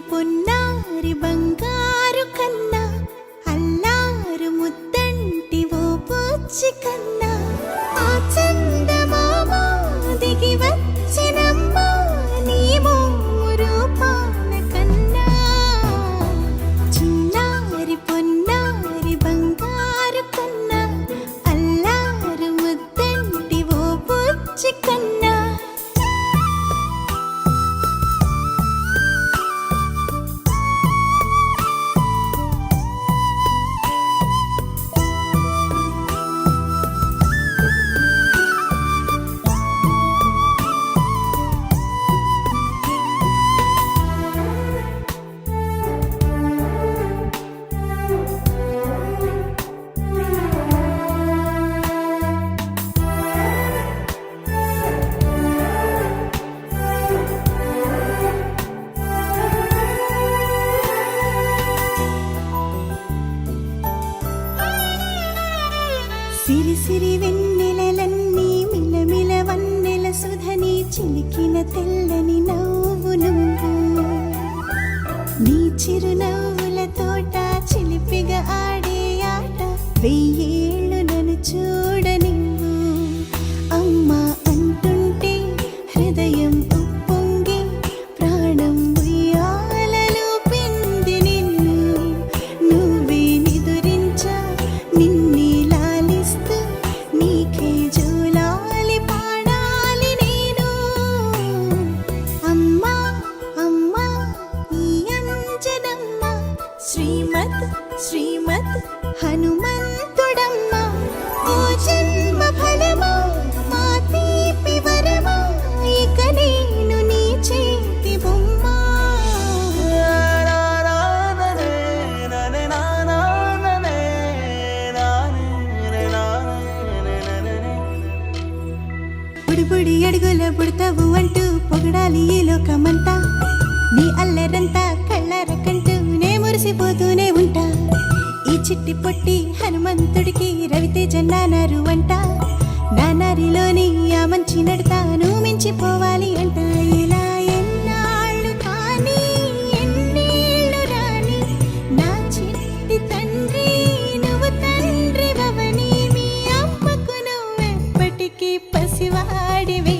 పొన్నారి బంగారు కన్నా అల్లారు ముద్దంటి ఓ పూచి కన్నా ఆ చందమామ దిగి వచ్చినమ్మా నీ రూపాన కన్నా చిన్నారి పొన్నారి బంగారు కన్నా అల్లారు ముద్దంటి ఓ పూచి కన్నా సిరి సిరి వెన్నెలలన్నీ మిలమిల వన్నెల సుధని చిలికిన తెల్లని నవ్వు నువ్వు నీ చిరునవ్వుల తోట చిలిపిగా ఆడే ఆట వెయ్యేళ్ళు నన్ను చూడనివ్వు అమ్మా అంటుంటే హృదయం ఉప్పొంగి ప్రాణం ఉయ్యాలలో పిండి నిన్ను నువ్వే నిదురించా నిన్నే నీకే జోలాలి పాడాలి నేను అమ్మా అమ్మా ఈ అంజనమ్మ శ్రీమత్ శ్రీమత్ హనుమంతుడమ్మ ఓ జన్మ ఫలమా మా తీపి వరమా ఇక నేను నీ చేతి బొమ్మ బుడి అడుగుల బుడతావు అంటూ పొగడాలి ఈ లోకమంతా నీ అల్లరంతా కళ్ళారకంటూ నే మురిసిపోతూనే ఉంటా ఈ చిట్టి పొట్టి హనుమంతుడికి రవితేజ నానారు అంట నానారిలోని ఆ మంచి నడతాను మించిపోవాలి అంట ఇలా ఎన్నాళ్ళు కానీ ఎన్నేళ్ళు రాని నా చిట్టి తండ్రి నువ్వు తండ్రి భవని మీ అమ్మకు నువ్వెప్పటికీ పసివాడివి